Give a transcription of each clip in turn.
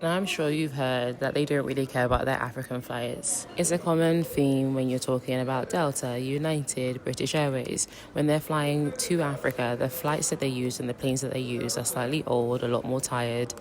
Now, I'm sure you've heard that they don't really care about their African flights. It's a common theme when you're talking about Delta, United, British Airways. When they're flying to Africa, the flights that they use and the planes that they use are slightly old, a lot more tired.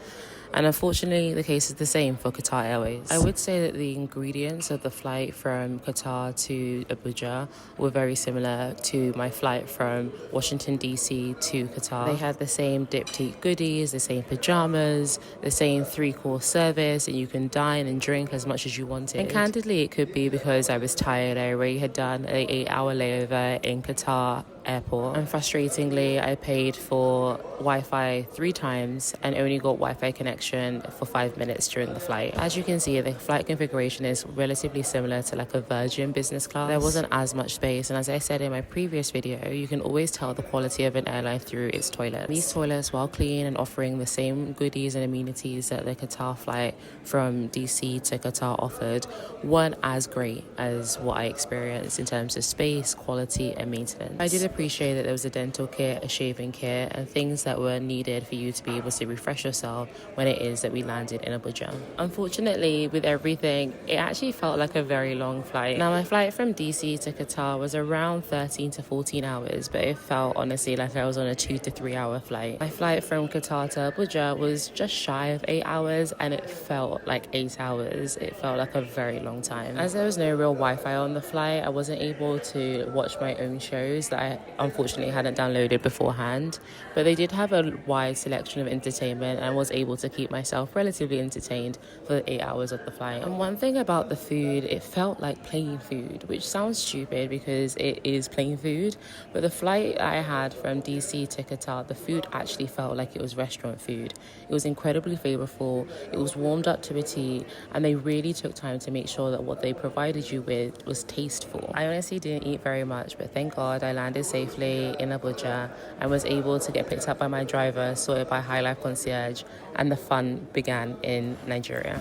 And unfortunately, the case is the same for Qatar Airways. I would say that the ingredients of the flight from Qatar to Abuja were very similar to my flight from Washington, D.C. to Qatar. They had the same diptyque goodies, the same pajamas, the same three-course service, and you can dine and drink as much as you wanted. And candidly, it could be because I was tired. I already had done an 8-hour layover in Qatar airport, and frustratingly I paid for Wi-Fi 3 times and only got Wi-Fi connection for 5 minutes during the flight. As you can see, the flight configuration is relatively similar to like a Virgin business class. There wasn't as much space, and as I said in my previous video, you can always tell the quality of an airline through its toilets. These toilets, while clean and offering the same goodies and amenities that the Qatar flight from DC to Qatar offered, weren't as great as what I experienced in terms of space, quality and maintenance. I did appreciate that there was a dental kit, a shaving kit, and things that were needed for you to be able to refresh yourself when it is that we landed in Abuja. Unfortunately, with everything, it actually felt like a very long flight. Now, my flight from DC to Qatar was around 13 to 14 hours, but it felt honestly like I was on a 2 to 3 hour flight. My flight from Qatar to Abuja was just shy of 8 hours, and it felt like 8 hours. It felt like a very long time. As there was no real Wi-Fi on the flight, I wasn't able to watch my own shows that I unfortunately hadn't downloaded beforehand, but they did have a wide selection of entertainment, and I was able to keep myself relatively entertained for the 8 hours of the flight. And one thing about the food, it felt like plain food, which sounds stupid because it is plain food, but the flight I had from DC to Qatar, the food actually felt like it was restaurant food. It was incredibly flavorful, it was warmed up to a tea, and they really took time to make sure that what they provided you with was tasteful. I honestly didn't eat very much, but thank God I landed safely in Abuja and was able to get picked up by my driver, sorted by High Life Concierge, and the fun began in Nigeria.